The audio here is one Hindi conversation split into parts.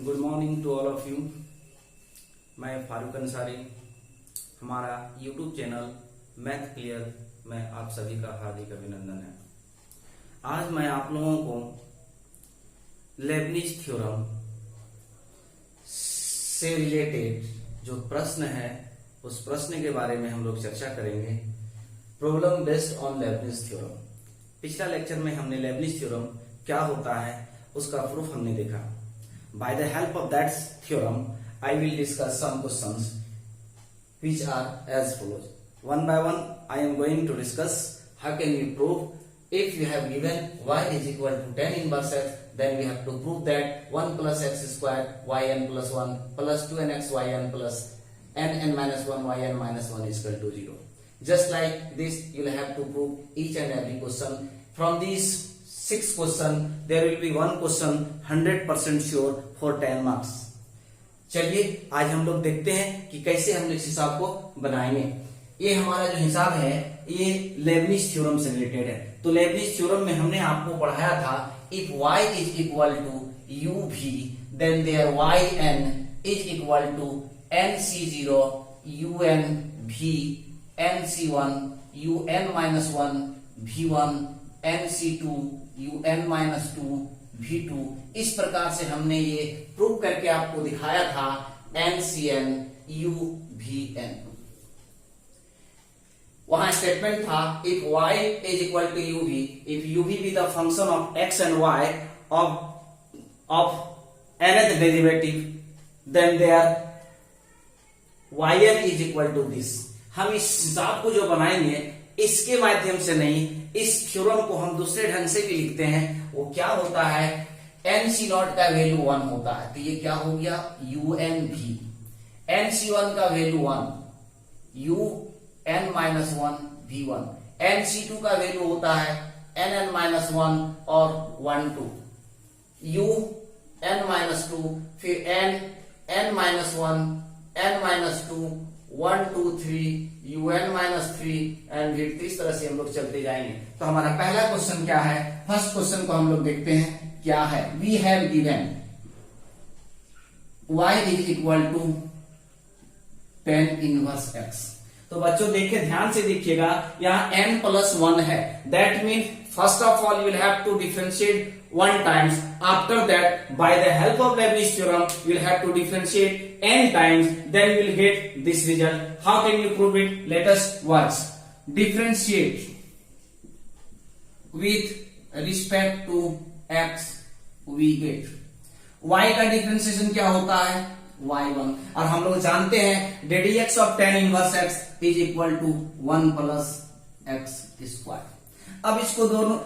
Good morning to all of you. मैं फारूक अंसारी, हमारा यूट्यूब चैनल मैथ क्लियर में आप सभी का हार्दिक अभिनंदन है। आज मैं आप लोगों को लेबनिज थ्योरम से रिलेटेड जो प्रश्न है उस प्रश्न के बारे में हम लोग चर्चा करेंगे। Problem based on Lebanese theorem. पिछला लेक्चर में हमने लेबनिज थ्योरम क्या होता है उसका प्रूफ हमने देखा। By the help of that theorem, I will discuss some questions which are as follows. One by one, I am going to discuss how can we prove if we have given y is equal to tan inverse x, then we have to prove that 1 plus x square yn plus 1 plus 2nx yn plus nn minus 1 yn minus 1 is equal to 0. Just like this, you will have to prove each and every question. From these 6 question, there will be one question 100% sure for 10 marks. चलिए आज हम लोग देखते हैं कि कैसे हम इस हिसाब को बनाएंगे। ये हमारा जो हिसाब है ये लेबनिज थ्योरम से रिलेटेड है। तो लेबनिज थ्योरम में हमने आपको पढ़ाया था if y is equal to u v then there yn is equal to nc0 un v nc1 un minus 1 v1 nc2 un minus 2 v2। इस प्रकार से हमने ये प्रूव करके आपको दिखाया था ncn uvn। वहां स्टेटमेंट था if y is equal to uv, if uv be the function of x and y of nth derivative then there yn is equal to this. हम इस हिसाब को जो बनाएंगे इसके माध्यम से नहीं, इस थ्योरम को हम दूसरे ढंग से भी लिखते हैं। वो क्या होता है, nc0 का वैल्यू 1 होता है तो ये क्या हो गया unv, nc1 का value 1 un minus 1 v1, nc2 का वैल्यू होता है nn minus 1 और 1 2 un minus 2 फिर n minus 1 n minus 2 1 2 3 un minus 3 and इस तरह से हम लोग चलते जाएंगे। तो हमारा पहला क्वेश्चन क्या है, फर्स्ट क्वेश्चन को हम लोग देखते हैं क्या है। We have given y is equal to tan inverse x। तो बच्चों देखिए, ध्यान से देखिएगा, यहाँ n प्लस 1 है। That mean first of all you will have to differentiate 1 times. After that, by the help of Leibniz theorem, you will have to differentiate n times. Then you will get this result. How can you prove it? Let us watch. Differentiate with respect to x, we get y का डिफरेंशिएशन क्या होता है y1, और हम लोग जानते हैं ddx of tan inverse x is equal to 1 plus x square। अब इसको दोनों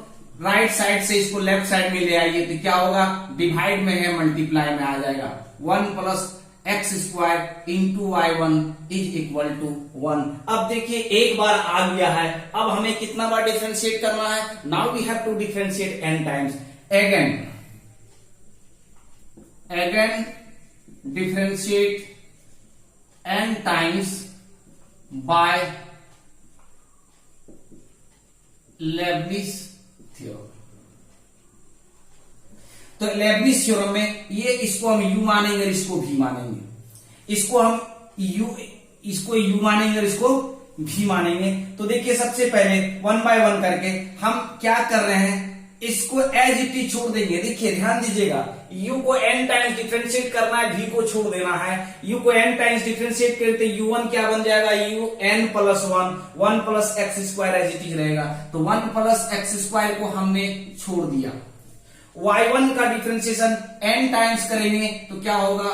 राइट साइड से इसको लेफ्ट साइड में ले आइए तो क्या होगा, डिवाइड में है मल्टीप्लाई में आ जाएगा। 1 plus x square into y1 is equal to 1। अब देखिए एक बार आ गया है, अब हमें कितना बार डिफरेंशिएट करना है, now we have to differentiate n times. Again differentiate n times by Leibniz theorem. तो लेबनिज थ्योरम में ये इसको हम u मानेंगे और इसको v मानेंगे, इसको हम u मानेंगे और इसको v मानेंगे। तो देखिए सबसे पहले 1 by 1 करके हम क्या कर रहे हैं, इसको एज इट इज छोड़ देंगे। देखिए ध्यान दीजिएगा, u को n टाइम्स डिफरेंशिएट करना है, v को छोड़ देना है। u को n टाइम्स डिफरेंशिएट करते u1 क्या बन जाएगा, un plus 1 plus x square as it is रहेगा। तो 1 प्लस एक्स स्क्वायर को हमने छोड़ दिया। y1 का डिफरेंशिएशन n टाइम्स करेंगे तो क्या होगा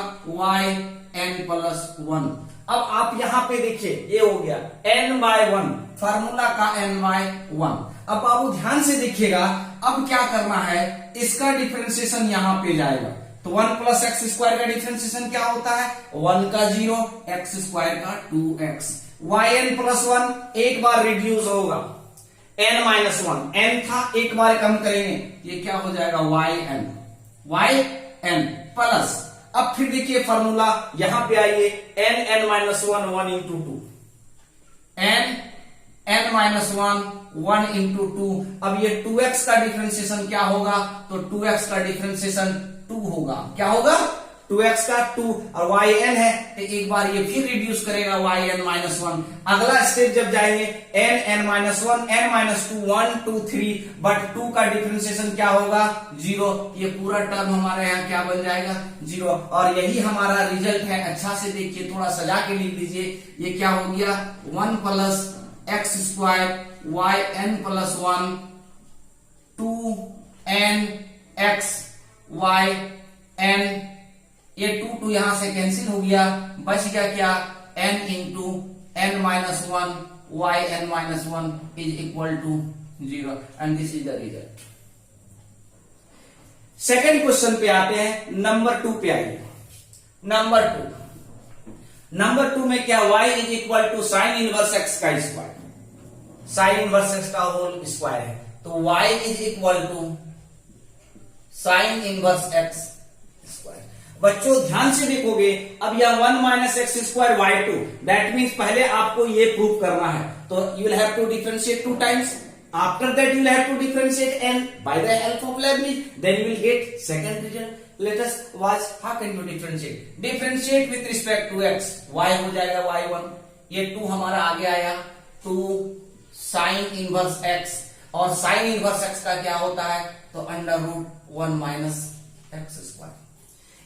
yn प्लस 1। अब आप यहां पे देखिए ये हो गया n by 1, फार्मूला का n by 1। अब बाबू ध्यान से देखिएगा, अब क्या करना है, इसका डिफरेंशिएशन यहां पे जाएगा। तो 1 प्लस एक्स स्क्वायर का डिफरेंशिएशन क्या होता है, 1 का 0, एक्स स्क्वायर का 2x। yn प्लस 1 एक बार रिड्यूस होगा, n माइनस 1 n था, एक बार कम करेंगे, ये क्या हो जाएगा yn प्लस। अब फिर देखिए फॉर्मूला यहां पे आइए, n minus 1 into 2 n minus 1 into 2। अब ये 2x का डिफरेंशिएशन क्या होगा, तो 2x का डिफरेंशिएशन 2 होगा। क्या होगा, 2x का 2 और yn है तो एक बार ये फिर रिड्यूस करेगा yn माइनस 1। अगला स्टेप जब जाएंगे n -1 n -2 1 2 3 बट 2 का डिफरेंशिएशन क्या होगा 0। ये पूरा टर्म हमारे यहाँ क्या बन जाएगा 0 और यही हमारा रिजल्ट है। अच्छा से देखिए, थोड़ा सजा के लिख दीजिए। ये क्या हो गया 1 plus x square y n plus 1 2n x y n, ये 2 यहां से कैंसिल हो गया, बच गया क्या n into n minus 1 y n minus 1 is equal to 0 and this is the result. Second question पे आते हैं, नंबर 2 पे आइए। नंबर 2 में क्या y is equal to sine inverse x का स्क्वायर, साइन इनवर्स x का होल स्क्वायर है, तो y is equal to sine inverse x square. बच्चों ध्यान से देखोगे, अब यह 1 minus x square y 2, that means पहले आपको ये प्रूव करना है, तो you will have to differentiate 2 times, after that you will have to differentiate n by the help of Leibniz, then you will get second result. Let us watch how can you differentiate with respect to x, y हो जाएगा y1, ये 2 हमारा आगे आया 2 साइन इनवर्स x, और साइन इनवर्स x का क्या होता है तो under root 1 minus x square.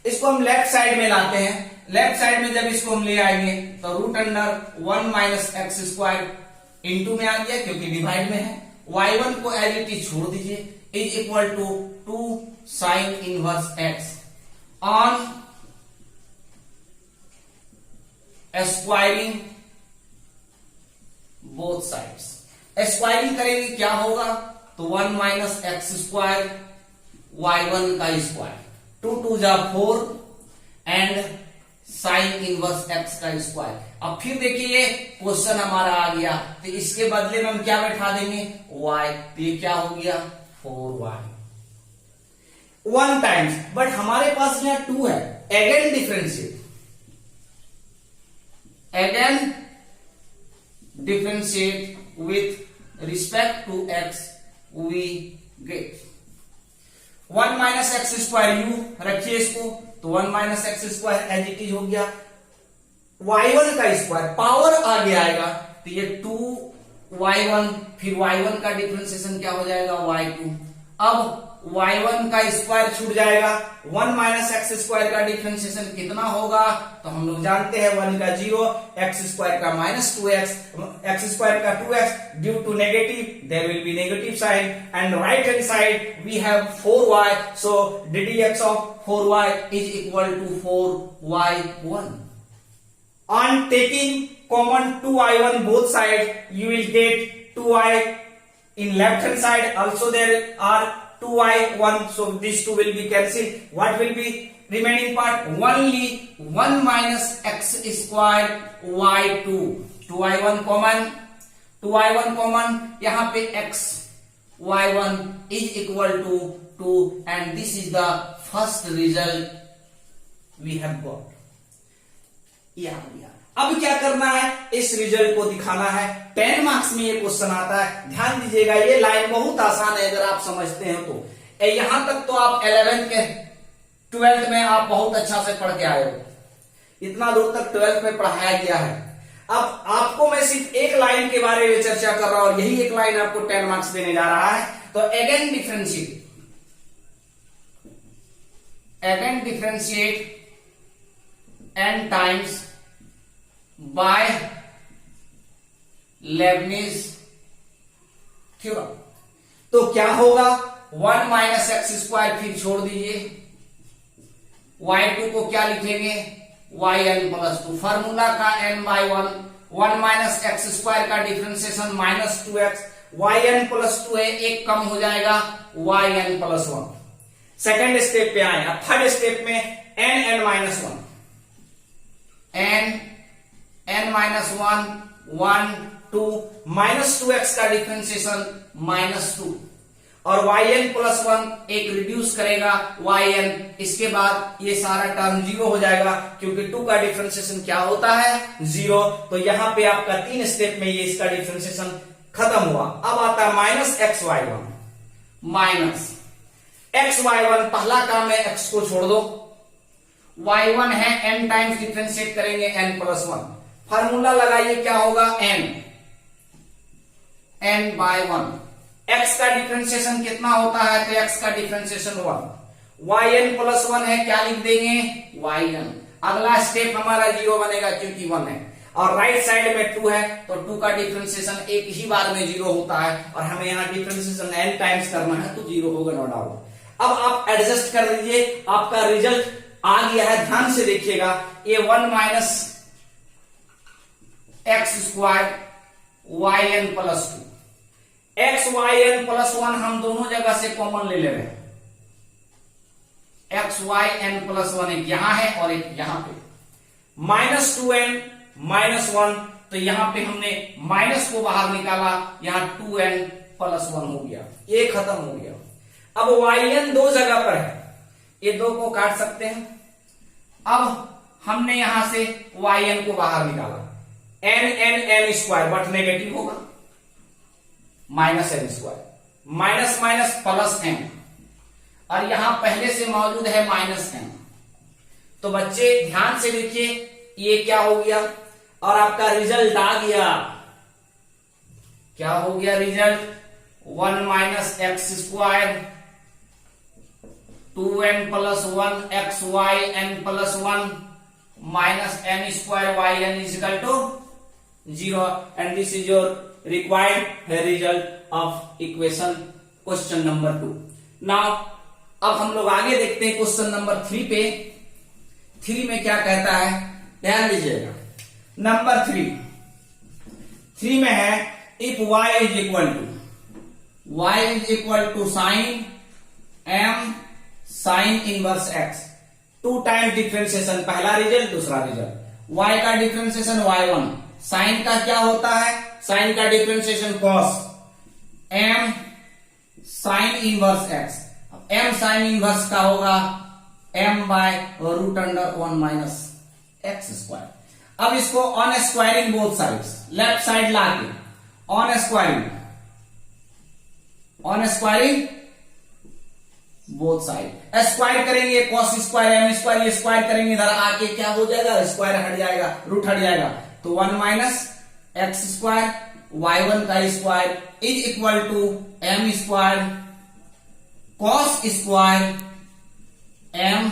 इसको हम लेफ्ट साइड में लाते हैं, लेफ्ट साइड में जब इसको हम ले आएंगे तो root under 1 minus x square into में आ गया क्योंकि डिवाइड में है, y1 को एज इट इज छोड़ दीजिए, is equal to 2 sine inverse x on squaring both sides. Squaring करेंगे क्या होगा तो 1 माइनस एक्स स्क्वायर y1 का स्क्वायर, 2 2 जा 4 एंड साइन इनवर्स x का स्क्वायर। अब फिर देखिए क्वेश्चन हमारा आ गया, तो इसके बदले में हम क्या बैठा देंगे y, तो ये क्या हो गया 4y 1 टाइम्स, बट हमारे पास यहाँ 2 है, again differentiate with respect to x we get 1 minus x square यू रखिए इसको, तो 1 minus x square as it is हो गया, y1 का स्क्वायर पावर आगे आएगा तो ये 2y1, फिर y1 का डिफरेंशिएशन क्या हो जाएगा y2, अब y1 का स्क्वायर छूट जाएगा, 1 माइनस एक्स स्क्वायर का डिफरेंशिएशन कितना होगा तो हम लोग जानते हैं 1 का 0, एक्स स्क्वायर का माइनस 2x, एक्स स्क्वायर का 2x, due to negative there will be negative sign, and right hand side we have 4y, so ddx of 4y is equal to 4y1। On taking common 2y1 both sides, you will get 2y in left hand side, also there are 2y1, so these two will be cancelled. What will be remaining part? Only 1 minus x square y2, 2y1 common, यहाँ पे x y1 is equal to 2 and this is the first result we have got. अब क्या करना है, इस रिजल्ट को दिखाना है। 10 मार्क्स में ये क्वेश्चन आता है, ध्यान दीजिएगा, ये लाइन बहुत आसान है अगर आप समझते हैं तो। यहां तक तो आप 11th के 12th में आप बहुत अच्छा से पढ़ के आए हो, इतना दूर तक 12th में पढ़ाया गया है। अब आपको मैं सिर्फ एक लाइन के बारे में चर्चा कर रहा हूं और यही एक लाइन आपको 10 मार्क्स देने जा रहा है। तो again differentiate n times by Leibniz theorem, तो क्या होगा 1 माइनस एक्स स्क्वायर, फिर छोड़ दीजिए, y2 को क्या लिखेंगे yn प्लस 2, फार्मूला का n by 1 minus x square का differentiation minus 2x, yn plus 2 है, एक कम हो जाएगा yn प्लस 1। सेकेंड स्टेप पे आए, अब थर्ड स्टेप में n minus 1, n minus 1 2 minus 2x का डिफरेंशिएशन माइनस 2 और yn प्लस 1 एक रिड्यूस करेगा yn, इसके बाद ये सारा टर्म 0 हो जाएगा क्योंकि 2 का डिफरेंशिएशन क्या होता है 0। तो यहां पे आपका 3 स्टेप में ये इसका डिफरेंशिएशन खत्म हुआ। अब आता है माइनस xy1, पहला काम है x को छोड़ दो, y1 है, n टाइम्स डिफरेंशिएट करेंगे n+1। फार्मूला लगाइए, क्या होगा, n बाय 1। x का डिफरेंशिएशन कितना होता है, तो x का डिफरेंशिएशन 1। yn+1 है, क्या लिख देंगे, yn। अगला स्टेप हमारा 0 बनेगा क्योंकि 1 है, और राइट साइड में 2 है, तो 2 का डिफरेंशिएशन एक ही बार में 0 होता है, और हमें यहाँ डिफरेंशिएशन n टाइम्स करना है, तो 0 होगा, नो डाउट। अब आप एडजस्ट कर दीजिए, आपका रिजल्ट आ गया है, ध्यान से देखिएगा। ये 1 minus x square yn+2, x yn+1 हम दोनों जगह से कॉमन ले रहे हैं। x yn+1 एक यहां है और एक यहां पे, -2n-1, तो यहां पे हमने माइनस को बाहर निकाला, यहां 2n+1 हो गया, ये खत्म हो गया। अब yn दो जगह पर है, ये दो को काट सकते हैं। अब हमने यहां से yn को बाहर निकाला, n बट नेगेटिव होगा, -n², minus minus plus n, और यहां पहले से मौजूद है -n। तो बच्चे ध्यान से देखिए, ये क्या हो गया, और आपका रिजल्ट आ गया, क्या हो गया result, 1 minus x² 2n+1 xyn+1 minus n² yn is equal to 0, and this is your required result of equation question number 2. Now अब हम लोग आगे देखते हैं क्वेश्चन नंबर 3 पे। 3 में क्या कहता है, ध्यान दीजिएगा। नंबर 3 में है if y is equal to sine m sine inverse x, 2 time differentiation, पहला रिजल्ट दूसरा रिजल्ट। y का डिफरेंशिएशन y1, साइन का क्या होता है, साइन का differentiation cos m sine inverse x। m sine inverse का होगा m बाय √1 माइनस x²। अब इसको on squaring both sides, left side लाके on squaring both side, square करेंगे cos स्क्वायर m², ये स्क्वायर करेंगे, इधर आके क्या हो जाएगा, स्क्वायर हट जाएगा, रूट हट जाएगा, तो 1 माइनस x² y1 का square is equal to m² cos square m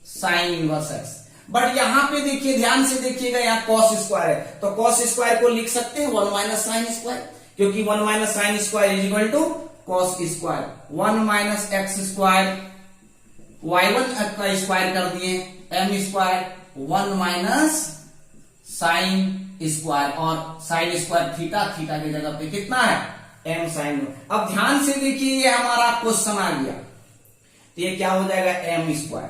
sine inverse x। But यहां पे देखिए, ध्यान से देखिएगा, यहाँ cos स्क्वायर है, तो cos स्क्वायर को लिख सकते हैं 1 माइनस साइन स्क्वायर, क्योंकि 1 minus sine square is equal to cos square. 1 minus x² y1 का स्क्वायर कर दिए m², 1 माइनस साइन स्क्वायर, और साइन स्क्वायर थीटा की जगह पे कितना है, m साइन। अब ध्यान से देखिए, ये हमारा क्वेश्चन आ गया, तो ये क्या हो जाएगा, m²,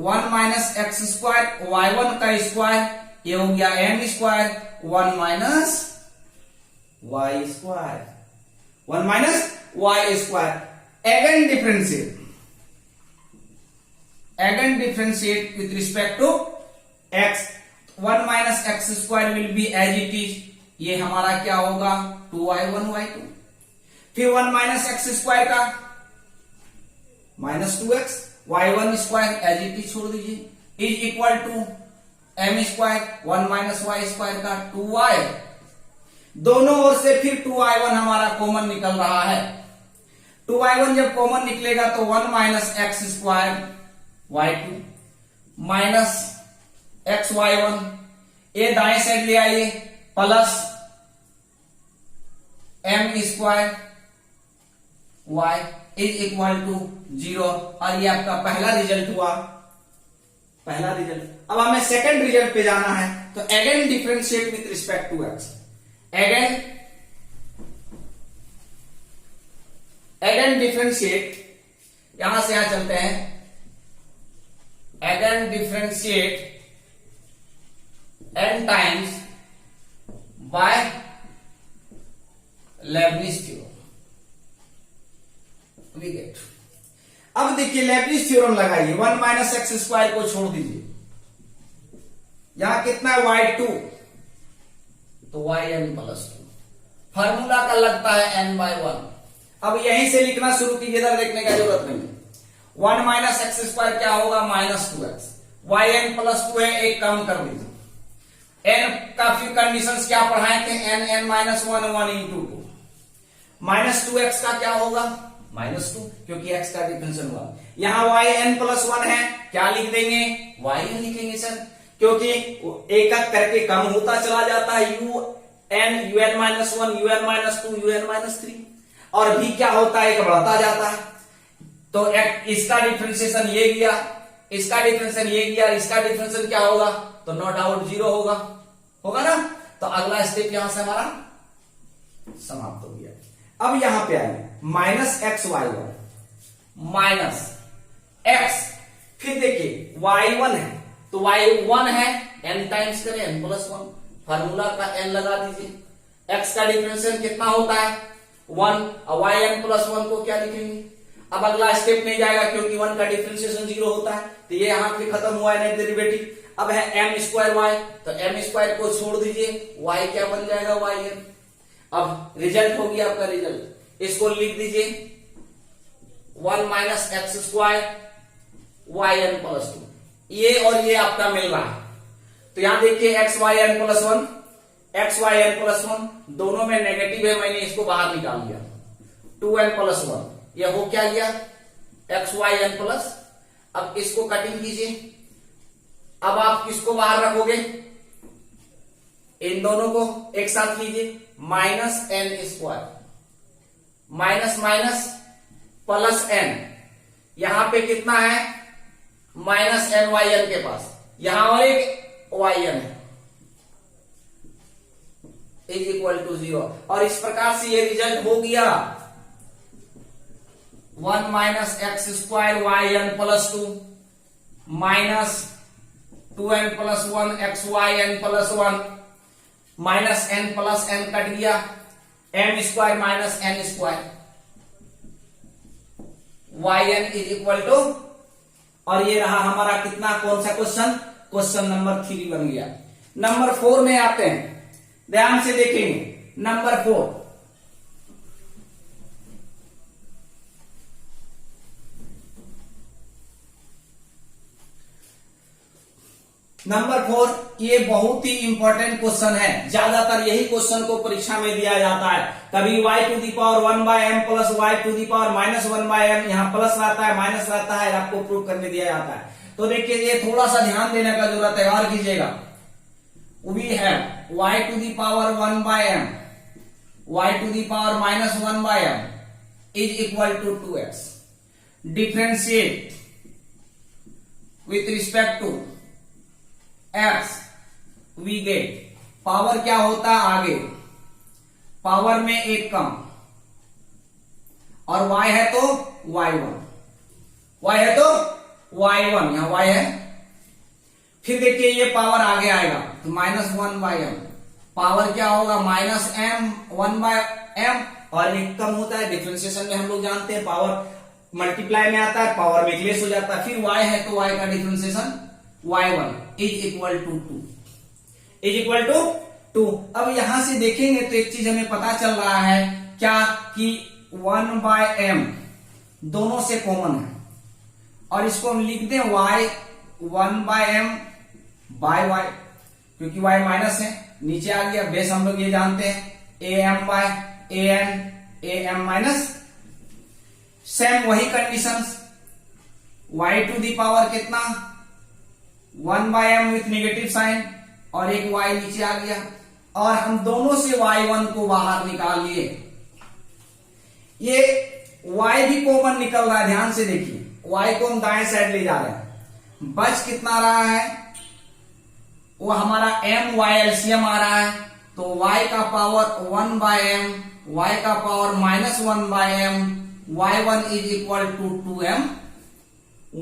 1 माइनस x² y1 का स्क्वायर, ये हो गया m², 1 minus y², 1 minus y²। Again differentiate with respect to x, 1 minus x² will be as it is, ये हमारा क्या होगा, 2y1 y2। फिर 1 माइनस x² का -2x y1² as it is छोड़ दीजिए, is equal to m², 1 minus y² का 2y, दोनों ओर से फिर 2y1 हमारा कॉमन निकल रहा है। 2y1 जब कॉमन निकलेगा तो 1 minus x² y2 minus xy1, ये दाएं साइड ले आइए, plus m² y is equal to 0, और ये आपका पहला रिजल्ट हुआ, पहला रिजल्ट। अब हमें सेकंड रिजल्ट पे जाना है, तो again differentiate with respect to x, again differentiate, यहां से यहां चलते हैं, again differentiate n times by Leibniz theorem, we get. अब देखिए लेबनिज थ्योरम लगाइए, 1 माइनस x² को छोड़ दीजिए, यहां कितना है y2, तो yn+2, फार्मूला का लगता है n/1। अब यहीं से लिखना शुरू कीजिए, इधर देखने का जरूरत नहीं है। 1 माइनस एक्स स्क्वायर क्या होगा, -2x। वाई एन प्लस 2 है, एक कम कर दीजिए। एन का फिर कंडीशंस क्या पढ़ाए थे, एन -1 1 इंटू 2। -2x का क्या होगा, -2, क्योंकि x का डिफरेंशियल 1। यहां वाई एन प्लस 1 है, क्या लिख देंगे, वाई एन लिखेंगे सर, क्योंकि एक एक करके कम होता चला जाता है, un un-1 un-2 un-3, और भी क्या होता है, एक बढ़ता जाता है। तो इसका डिफरेंशिएशन ये गया, इसका डिफरेंशिएशन ये गया, इसका डिफरेंशिएशन क्या होगा, तो नो डाउट 0 होगा ना। तो अगला स्टेप यहां से हमारा समाप्त हो गया। अब यहां पे आइए, -x/y1 माइनस x, फिर देखिए y1 है, तो y1 है, n टाइम्स करें n+1, फार्मूला का n लगा दीजिए। x का डिफरेंशियल कितना होता है, 1, और yn+1 को क्या लिखेंगे। अब अगला स्टेप नहीं जाएगा, क्योंकि 1 का डिफरेंशिएशन 0 होता है, तो ये यहां पे खत्म हुआ है नेट डेरिवेटिव। अब है m²y, तो m² को छोड़ दीजिए, y क्या बन जाएगा, yn। अब रिजल्ट हो गया आपका रिजल्ट, इसको लिख दीजिए 1 माइनस x² yn+2, ये और ये आपका मिल रहा है। तो यहां देखिए xyn+1 दोनों में नेगेटिव है, मैंने इसको बाहर निकाल दिया, 2n+1, यह हो क्या गया, xyn+। अब इसको कटिंग कीजिए, अब आप किसको बाहर रखोगे, इन दोनों को एक साथ लीजिए, -n², minus minus plus n, यहां पे कितना है, -n/n के पास, यहां और एक yn है, = 0। और इस प्रकार से ये रिजल्ट हो गया 1 minus x² yn+2 minus 2n+1 xyn+1 minus n plus n cut गया, m² माइनस n², yn = और ये रहा हमारा कितना, कौन सा क्वेश्चन, क्वेश्चन नंबर 3 बन गया। नंबर 4 में आते हैं, ध्यान से देखेंगे। नंबर 4, ये बहुत ही इंपॉर्टेंट क्वेश्चन है, ज्यादातर यही क्वेश्चन को परीक्षा में दिया जाता है। कभी y⁴ प्लस y⁻1/m, यहाँ प्लस रहता है, माइनस रहता है, आपको प्रूव करने दिया जाता है। तो देखिए ये थोड़ा सा ध्यान देने का जरूरत है, और कीजिएगा। We have y⁴1/m y⁻1/m = 2x, differentiate with respect to x, we get, power क्या होता है आगे, पावर में एक कम, और y है तो y1, यहां y है। फिर देखिए ये पावर आगे आएगा, तो -1/m, पावर क्या होगा, -m1/m, और एक कम होता है, डिफरेंशिएशन में हम लोग जानते हैं पावर मल्टीप्लाई में आता है, पावर में लेस हो जाता है। फिर y है तो y का डिफरेंशिएशन y1 = 2। अब यहां से देखेंगे तो एक चीज हमें पता चल रहा है क्या, कि 1/m दोनों से कॉमन है, और इसको हम लिख दें y 1/m/y, क्योंकि y माइनस है, नीचे आ गया, बेस हम लोग ये जानते हैं am/am माइनस, सेम वही कंडीशंस, y⁴ कितना, 1/m विथ नेगेटिव साइन, और एक y नीचे आ गया, और हम दोनों से y1 को बाहर निकाल लिए। ये y भी कॉमन निकल रहा है, ध्यान से देखिए, y को हम दाएं साइड ले जा रहे हैं, बच कितना रहा है, वो हमारा my एलसीएम आ रहा है, तो y का पावर 1/m, y का power -1/m, y1 = 2m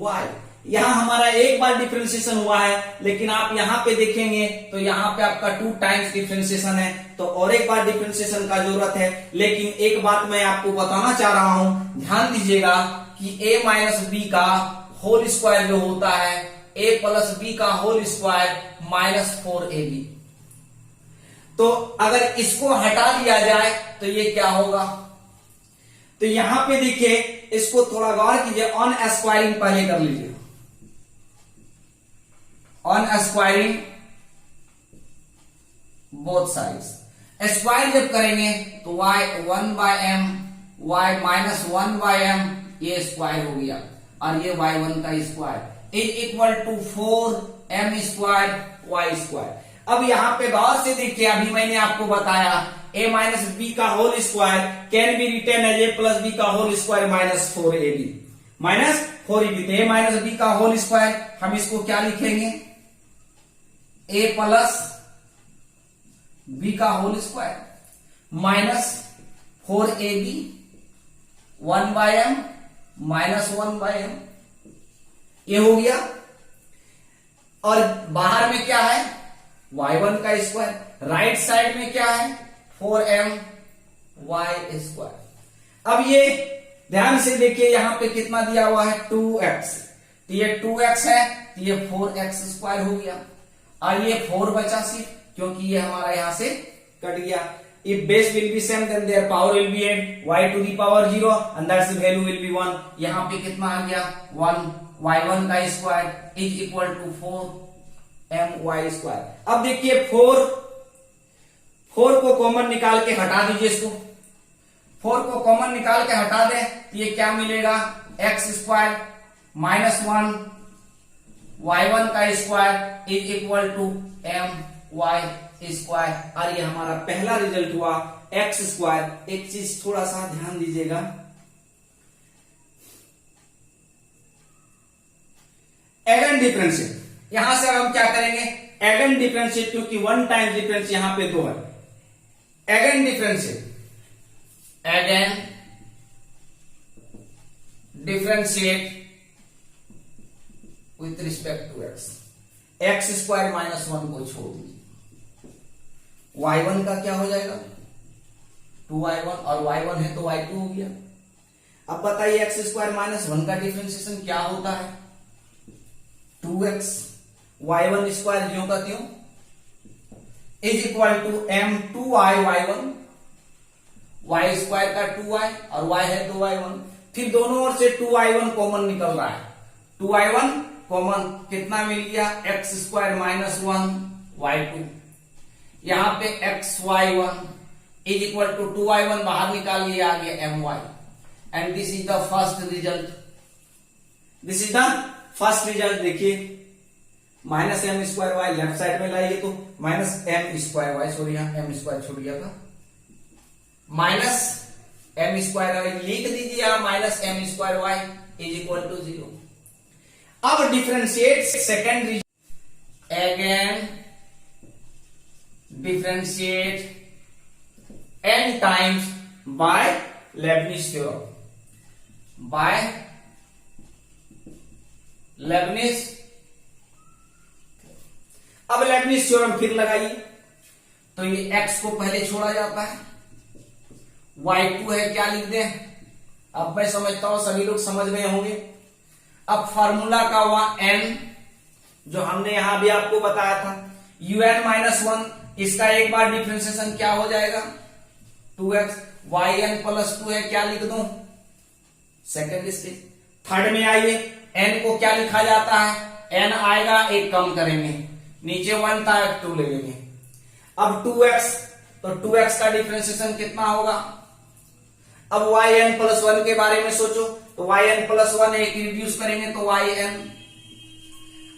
y। यहां हमारा एक बार डिफरेंशिएशन हुआ है, लेकिन आप यहां पे देखेंगे तो यहां पे आपका 2 टाइम्स डिफरेंशिएशन है, तो और एक बार डिफरेंशिएशन का जरूरत है। लेकिन एक बात मैं आपको बताना चाह रहा हूं, ध्यान दीजिएगा कि a-b का होल स्क्वायर जो होता है, a + b का होल स्क्वायर -4ab, तो अगर इसको हटा दिया जाए तो ये क्या होगा, तो यहां पे देखिए इसको थोड़ा गौर कीजिए, ऑन स्क्वायरिंग पहले कर लीजिए, on squaring both sides. Square जब करेंगे तो y 1/m y minus 1/m ये स्क्वायर हो गया और ये y1 का square is equal to 4m square y square. अब यहां पे गौर से देखिए, अभी मैंने आपको बताया a माइनस बी का whole square can be written as a plus B का whole square minus 4ab minus 4ab। तो a माइनस बी का होल स्क्वायर हम इसको क्या लिखेंगे, a प्लस बी का whole square minus 4ab 1/m minus 1/m ये हो गया। और बाहर में क्या है, y1 का स्क्वायर, राइट साइड में क्या है 4m y स्क्वायर। अब ये ध्यान से देखिए, यहां पे कितना दिया हुआ है 2x, तो ये 2x है तो ये 4x स्क्वायर हो गया और ये 4 बचा सिर्फ, क्योंकि ये हमारा यहां से कट गया। If base will be same then their power will be at y to the power 0 and that's value will be 1। यहां पे कितना आ गया 1, y1 का square is equal to 4m y square. अब देखिए 4 को कॉमन निकाल के हटा दीजिए, इसको 4 को कॉमन निकाल के हटा दें तो ये क्या मिलेगा, x स्क्वायर माइनस 1 y1 का square is equal to m y square. और ये हमारा पहला रिजल्ट हुआ x स्क्वायर। एक चीज थोड़ा सा ध्यान दीजिएगा, एगन डिफरेंशिएट, यहां से हम क्या करेंगे एगन डिफरेंशिएट, क्योंकि 1 टाइम डिफरेंस यहां पे 2 है। Again differentiate, again differentiate with respect to x square minus 1 को छोड़ दीजिए, y1 का क्या हो जाएगा 2y1 और y1 है तो y2 हो गया। अब बताइए x स्क्वायर माइनस 1 का डिफरेंशिएशन क्या होता है 2x, y1 स्क्वायर ज्यों का त्यों is equal to m2y y1, y square का 2y और y है 2y1। फिर दोनों ओर से 2y1 कॉमन निकल रहा है, 2y1 कॉमन कितना मिल गया x स्क्वायर माइनस 1 y2। यहां पे xy1 is equal to 2y1 बाहर निकाल लिया, आ गया my and this is the first result, this is the first result. देखिए minus M square Y left side में लाइए तो minus M square Y, sorry यहां एम स्क्वायर छूट गया था, माइनस एम स्क्वायर वाई लिख दीजिए आप, minus M square y is equal to 0। अब differentiate second result, again differentiate n times by Leibniz theorem, by Leibniz। अब लेबनिज थ्योरम फिर लगाइए, तो ये x को पहले छोड़ा जाता है, y2 है क्या लिख दें, अब मैं समझता हूं सभी लोग समझ गए होंगे। अब फार्मूला का हुआ n, जो हमने यहां भी आपको बताया था un माइनस 1, इसका एक बार डिफरेंशिएशन क्या हो जाएगा 2x, yn प्लस 2 है क्या लिख दूं सेकेंड स्टेज। थर्ड में आइए, n को क्या लिखा जाता है, n आएगा एक कम करेंगे, नीचे 1 था 2 ले लेंगे। अब 2x, तो 2x का डिफरेंशिएशन कितना होगा। अब yn प्लस 1 के बारे में सोचो, तो yn प्लस 1 एक रिड्यूस करेंगे तो yn।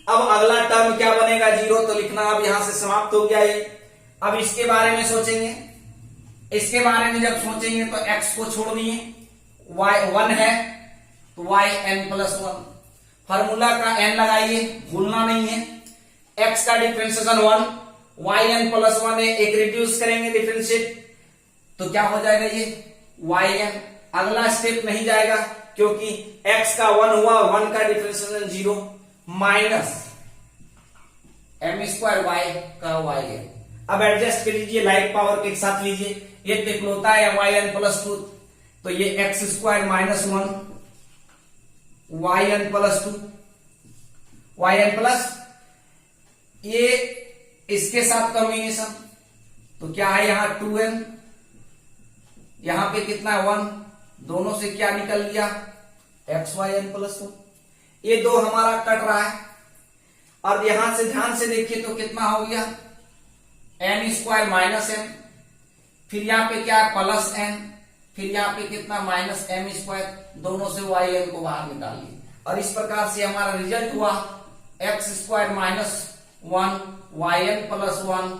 अब अगला टर्म क्या बनेगा 0, तो लिखना अब यहां से समाप्त हो गया ये। अब इसके बारे में सोचेंगे, इसके बारे में जब सोचेंगे तो x को छोड़ दिए, y1 है तो yn प्लस 1, फार्मूला का n लगाइए भूलना नहीं है, x का डिफरेंशिएशन 1, yn प्लस 1 है एक रिड्यूस करेंगे डिफरेंशिएट तो क्या हो जाएगा ये yn। अगला स्टेप नहीं जाएगा क्योंकि x का 1 हुआ, 1 का differentiation 0 minus m square y का y है। अब एडजस्ट कर लीजिए, लाइक पावर के साथ लीजिए, ये तिकलोता है yn प्लस 2, तो ये x square minus 1 yn plus 2, yn plus ये इसके साथ कॉम्बिनेशन, तो क्या है यहां 2n, यहां पे कितना है 1, दोनों से क्या निकल लिया एक्स वाई एन प्लस 1। ये दो हमारा कट रहा है, और यहां से ध्यान से देखिए तो कितना हो गया, एन स्क्वायर माइनस एम, फिर यहाँ पे क्या है प्लस एन, फिर यहाँ पे कितना माइनस एम स्क्वायर, दोनों से वाई एन को बाहर निकालिए, और इस प्रकार से हमारा रिजल्ट हुआ x square minus 1 y n plus 1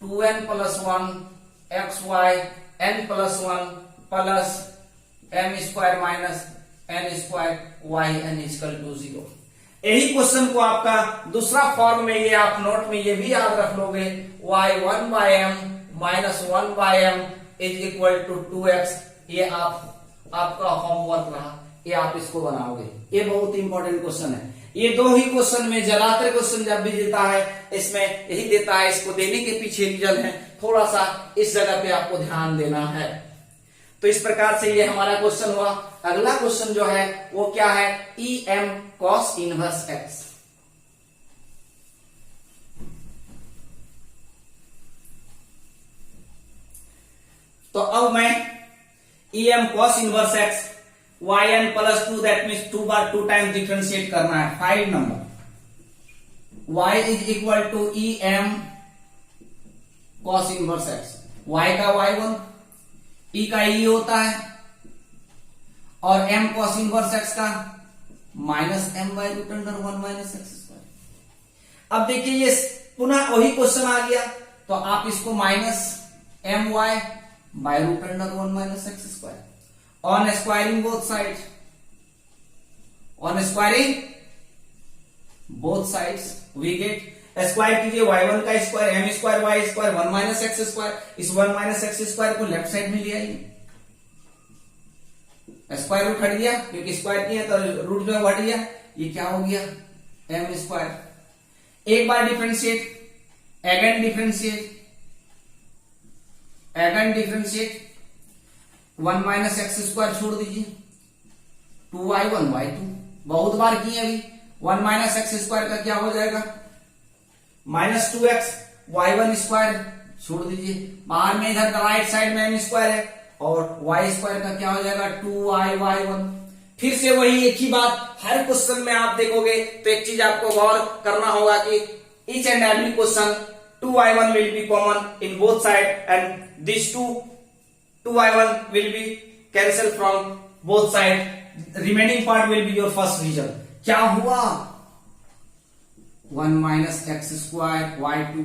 2n plus 1 x y n plus 1 plus m square minus n square y n equal to 0। यही क्वेश्चन को आपका दूसरा फॉर्म में ये आप नोट में ये भी याद रख लोगे, y1 by m minus 1 by m is equal to 2x। ये आपका होमवर्क रहा, ये आप इसको बनाओगे, ये बहुत इंपॉर्टेंट क्वेश्चन है। ये दो ही क्वेश्चन में ज्यादातर क्वेश्चन जब भी देता है इसमें यही देता है, इसको देने के पीछे रीजन है, थोड़ा सा इस जगह पे आपको ध्यान देना है। तो इस प्रकार से ये हमारा क्वेश्चन हुआ। अगला क्वेश्चन जो है वो क्या है, e m cos inverse x. तो अब मैं e m cos inverse x y n plus 2 that means 2 बार 2 टाइम्स डिफ्रेंशिएट करना है। 5 नंबर y इज इक्वल टू e m cos inverse x, y का y1, e का e होता है, और m कॉस इनवर्स x का minus m by root under 1 minus x square. अब देखिए ये पुनः वही क्वेश्चन आ गया, तो आप इसको minus m y by root under 1 minus x square on squaring both side, on squaring both sides we get, square कीजिए y1 का square m square y square 1 minus x square, इस 1 माइनस एक्स स्क्वायर को लेफ्ट साइड में ले आइए, स्क्वायर रूट हट गया क्योंकि स्क्वायर किया तो रूट जो है हट गया, ये क्या हो गया एम स्क्वायर। एक बार differentiate, again differentiate, again differentiate, 1 minus x square छोड़ दीजिए, 2y1 y2 बहुत बार किए अभी, 1 माइनस एक्स स्क्वायर का क्या हो जाएगा माइनस 2x y1 स्क्वायर छोड़ दीजिए, बाहर में इधर राइट साइड में एम स्क्वायर है, और y स्क्वायर का क्या हो जाएगा 2y y1। फिर से वही एक ही बात, हर क्वेश्चन में आप देखोगे तो एक चीज आपको गौर करना होगा कि each and every question 2y1 will be common in both side and these 2y1 will be cancelled from both side, remaining part will be your first region। क्या हुआ 1 minus x square y2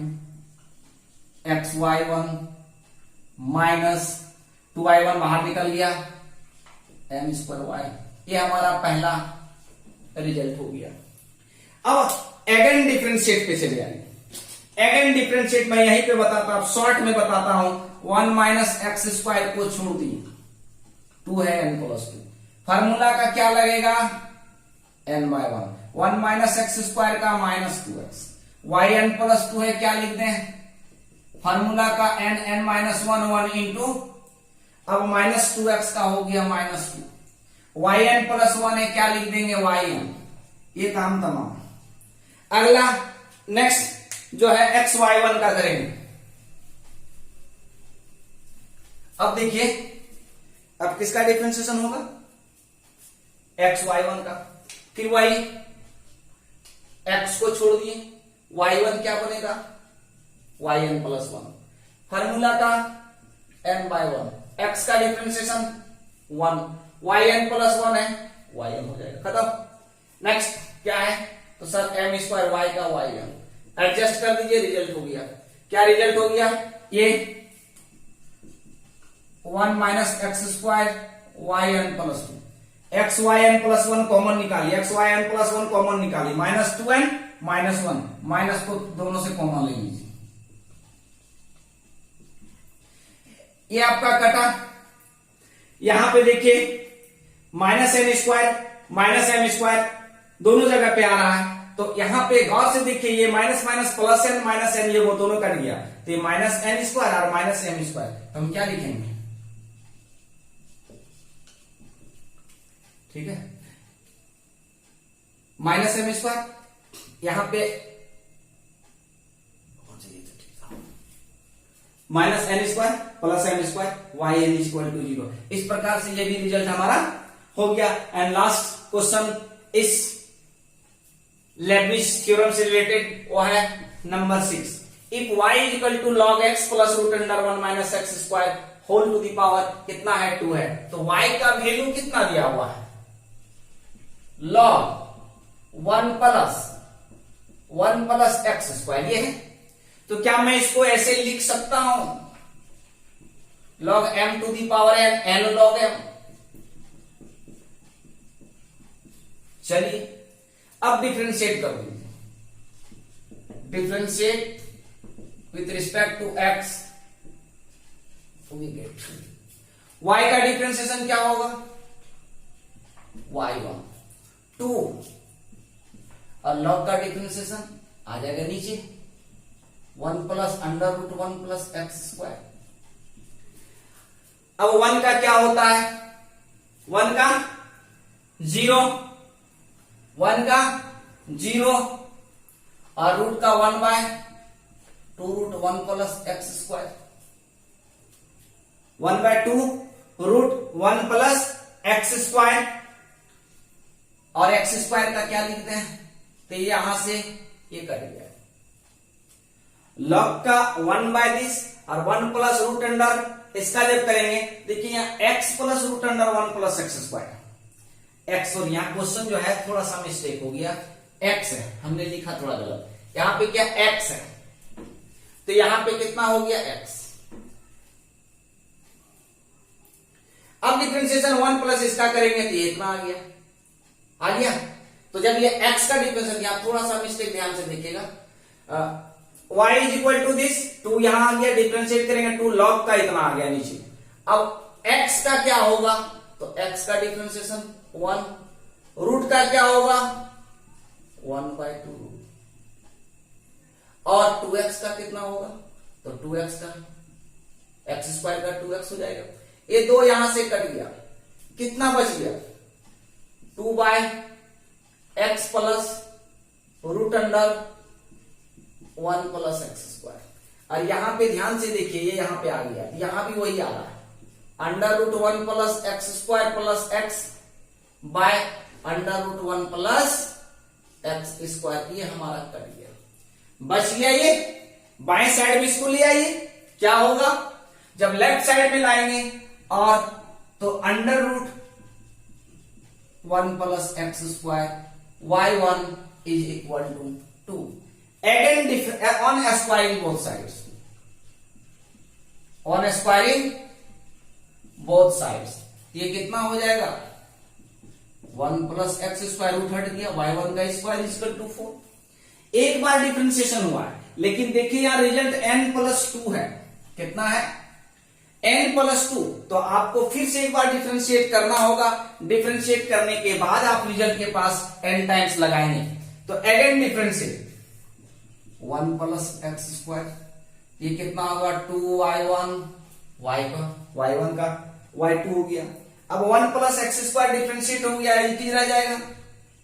x y1 minus 2y1 बाहर निकल गया एम स्क्वायर y, ये हमारा पहला रिजल्ट हो गया। अब अगेन डिफरेंशिएट पे चले आइए, अगेन डिफरेंशिएट मैं यहीं पे बताता हूं, शॉर्ट में बताता हूं, 1 माइनस एक्स स्क्वायर को छोड़ दिए, 2 है n प्लस 2, फार्मूला का क्या लगेगा n by 1 minus x square का माइनस 2x, y n प्लस 2 है, क्या लिख दें फार्मूला का n माइनस 1 1 इंटू, अब माइनस 2x का हो गया माइनस 2, y n प्लस 1 है, क्या लिख देंगे y n, ये काम तमाम। अगला नेक्स्ट जो है एक्स वाई 1 का करेंगे। अब देखिए अब किसका डिफरेंशिएशन होगा एक्स वाई 1 का, फिर वही एक्स को छोड़ दिए, y1 क्या बनेगा yn प्लस 1, फार्मूला का n बाय 1, x का डिफरेंशिएशन 1, yn प्लस 1 है, yn हो जाएगा, खत्म। नेक्स्ट क्या है तो सर एम स्क्वायर वाई का yn, एडजस्ट कर दीजिए, रिजल्ट हो गया, क्या रिजल्ट हो गया ये 1 minus x square yn plus 2, x y n plus 1 common निकालिए, x y n plus 1 common निकालिए, माइनस 2n माइनस 1, माइनस को दोनों से कॉमन ले लीजिए, ये आपका कटा। यहां पे देखिए minus n square minus M square दोनों जगह पे आ रहा है, तो यहां पे गौर से देखिए ये minus minus plus n minus n, ये वो दोनों कट गया, तो ये माइनस एन स्क्वायर और माइनस एम स्क्वायर, तो हम क्या लिखेंगे ठीक है, माइनस एम स्क्वायर यहां पे minus n square plus m square y n equal to 0। इस प्रकार से ये भी रिजल्ट हमारा हो गया। एंड लास्ट क्वेश्चन इस लेबनिज थ्योरम से रिलेटेड वो है number 6। If y is equal to log x plus root under 1 minus x square whole to the power कितना है 2 है, तो y का वैल्यू कितना दिया हुआ है log 1 प्लस एक्स स्क्वायर ये है। तो क्या मैं इसको ऐसे लिख सकता हूं log m to the power n log m। चलिए अब डिफरेंशिएट कर दीजिए, differentiate with respect to x we get y का डिफरेंशिएशन क्या होगा y1 2 और log का डिफरेंशिएशन आ जाएगा नीचे 1 plus under root 1 plus x square. अब 1 का क्या होता है 1 का 0 1 का 0 और रूट का 1 by 2 root 1 plus x square 1 by 2 root 1 plus x square और एक्स स्क्वायर का क्या लिखते हैं तो यहां से ये कट गया लॉग का 1 बाय दिस और 1 प्लस रूट अंडर इसका जब करेंगे देखिए यहां x plus root under 1 plus x square x और यहां क्वेश्चन जो है थोड़ा सा मिस्टेक हो गया x है हमने लिखा थोड़ा गलत, यहां पे क्या x है तो यहां पे कितना हो गया x। अब डिफरेंशिएशन 1 प्लस इसका करेंगे तो ये इतना आ गया। तो जब ये x का डिफरेंशिएशन यहां थोड़ा सा मिस्टेक ध्यान से देखिएगा y is equal to this 2 यहां आ गया, डिफरेंशिएट करेंगे 2 log का इतना आ गया नीचे। अब x का क्या होगा तो x का डिफरेंशिएशन 1, रूट का क्या होगा 1 बाय 2 रूट और 2x का कितना होगा तो 2x का एक्स स्क्वायर का 2x हो जाएगा। ये 2 यहां से कट गया कितना बच गया 2 by x plus root under 1 plus x square और यहां पे ध्यान से देखिए ये यहां पे आ गया, यहां भी वही आ रहा है under root 1 plus x square plus x by under root 1 plus x square, ये हमारा कट गया बच गया। ये बाएं साइड में इसको ले आइए क्या होगा जब लेफ्ट साइड में लाएंगे और तो under root 1 plus x square y1 is equal to 2 again on squaring both sides, on squaring both sides ये कितना हो जाएगा 1 प्लस एक्स स्क्वायर रूट हट गया y1 का स्क्वायर इज इक्वल टू 4। एक बार डिफरेंशिएशन हुआ है लेकिन देखिए यहां रिजल्ट n प्लस 2 है, कितना है n प्लस 2, तो आपको फिर से एक बार डिफरेंशिएट करना होगा। डिफरेंशिएट करने के बाद आप रिजल्ट के पास n टाइम्स लगाएंगे तो again differentiate 1 plus x square ये कितना होगा 2y1 y1 का y2 हो गया। अब 1 प्लस एक्स स्क्वायर डिफरेंशिएट हो गया इनकी रह जाएगा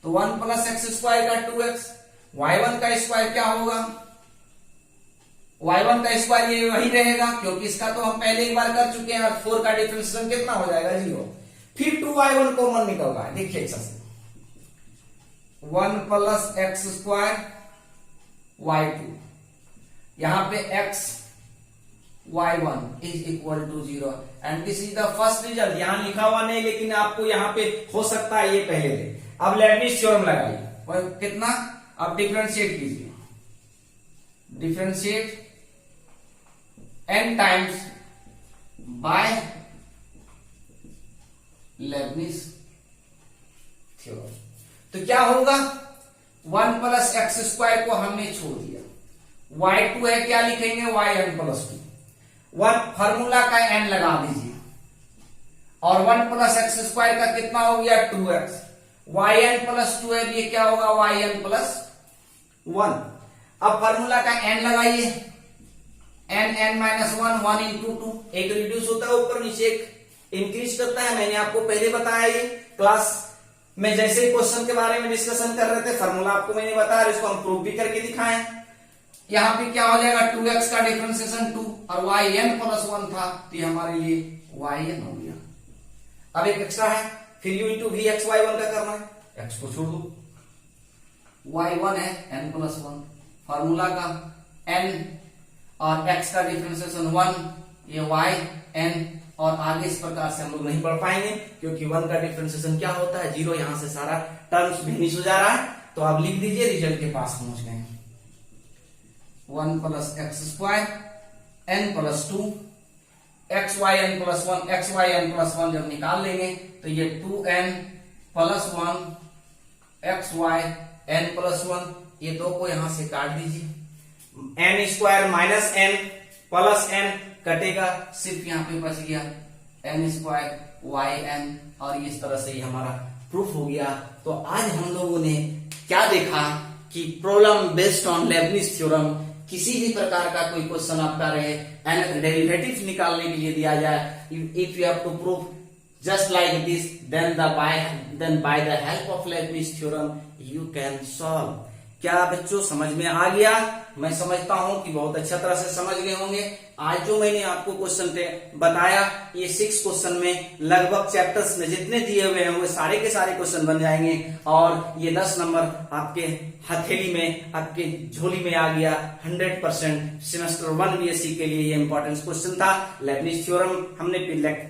तो 1 प्लस एक्स स्क्वायर का 2x y1 का स्क्वायर क्या होगा y1 का स्क्वायर ये वही रहेगा क्योंकि इसका तो हम पहले एक बार कर चुके हैं और 4 का डिफरेंशिएशन कितना हो जाएगा 0। फिर 2y1 कॉमन निकल रहा है देखिए अच्छा से 1 प्लस एक्स स्क्वायर y2 यहां पे x y1 is equal to 0 and this is the first result. यहां लिखा हुआ नहीं लेकिन आपको यहां पे हो सकता है ये पहले दे। अब लेबनिज थ्योरम लगाइए कितना, अब डिफरेंशिएट कीजिए, differentiate n times by Leibniz theorem तो क्या होगा 1 प्लस एक्स स्क्वायर को हमने छोड़ दिया y2 है क्या लिखेंगे yn प्लस 2 1 फार्मूला का n लगा दीजिए और 1 प्लस एक्स स्क्वायर का कितना हो गया 2x yn प्लस 2 है ये क्या होगा yn प्लस 1। अब फार्मूला का n लगाइए n माइनस 1 इंटू 2 एक रिड्यूस होता है ऊपर नीचे एक इंक्रीज करता है। मैंने आपको पहले बताया ये क्लास में जैसे क्वेश्चन के बारे में डिस्कशन कर रहे थे फार्मूला आपको मैंने बताया इसको हम प्रूव भी करके दिखाए। यहां पे क्या हो जाएगा 2x का डिफरेंशिएशन 2 और yn प्लस 1 था तो ये हमारे लिए yn हो गया। अब एक एक्स्ट्रा है फिर u into v x y one का करना है, x को छोड़ दो, y1 है n+1 फार्मूला का, n और x का डिफरेंशिएशन 1, ये y n, और आगे इस प्रकार से हम लोग नहीं पढ़ पाएंगे क्योंकि 1 का डिफरेंशिएशन क्या होता है 0, यहां से सारा टर्म्स फिनिश हो जा रहा है। तो आप लिख दीजिए, रिजल्ट के पास पहुंच गए, 1 + x² n+2 xyn+1 जब निकाल लेंगे तो ये 2n + 1 xyn+1, ये दो को यहां से काट दीजिए, n² - n + n कटेगा, सिर्फ यहाँ पे बच गया n² yn, और इस तरह से ये हमारा प्रूफ हो गया। तो आज हम लोगों ने क्या देखा कि problem based on Lebanese theorem, किसी भी प्रकार का कोई क्वेश्चन आपका रहे एंड डेरिवेटिव निकालने के लिए दिया जाए, if you have to prove just like this, then by the help of Leibniz theorem you can solve। क्या बच्चों समझ में आ गया? मैं समझता हूं कि बहुत अच्छा तरह से समझ गए होंगे। आज जो मैंने आपको क्वेश्चन बताया, ये 6 क्वेश्चन में लगभग चैप्टर्स में जितने दिए हुए हैं वो सारे के सारे क्वेश्चन बन जाएंगे, और ये 10 नंबर आपके हथेली में, आपके झोली में आ गया 100%। सेमेस्टर 1 बीएससी के लिए ये इंपॉर्टेंट क्वेश्चन था। लेबनिज थ्योरम हमने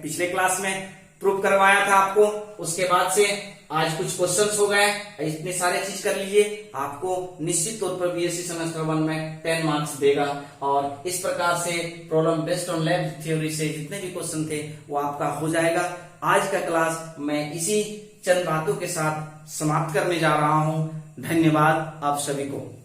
पिछले क्लास में प्रूव करवाया था आपको, उसके बाद से आज कुछ क्वेश्चंस हो गए, इतने सारे चीज कर लीजिए, आपको निश्चित तौर पर बीएससी सेमेस्टर 1 में 10 मार्क्स देगा। और इस प्रकार से problem based on lab theory से जितने भी क्वेश्चन थे वो आपका हो जाएगा। आज का क्लास मैं इसी चंद बातों के साथ समाप्त करने जा रहा हूं। धन्यवाद आप सभी को।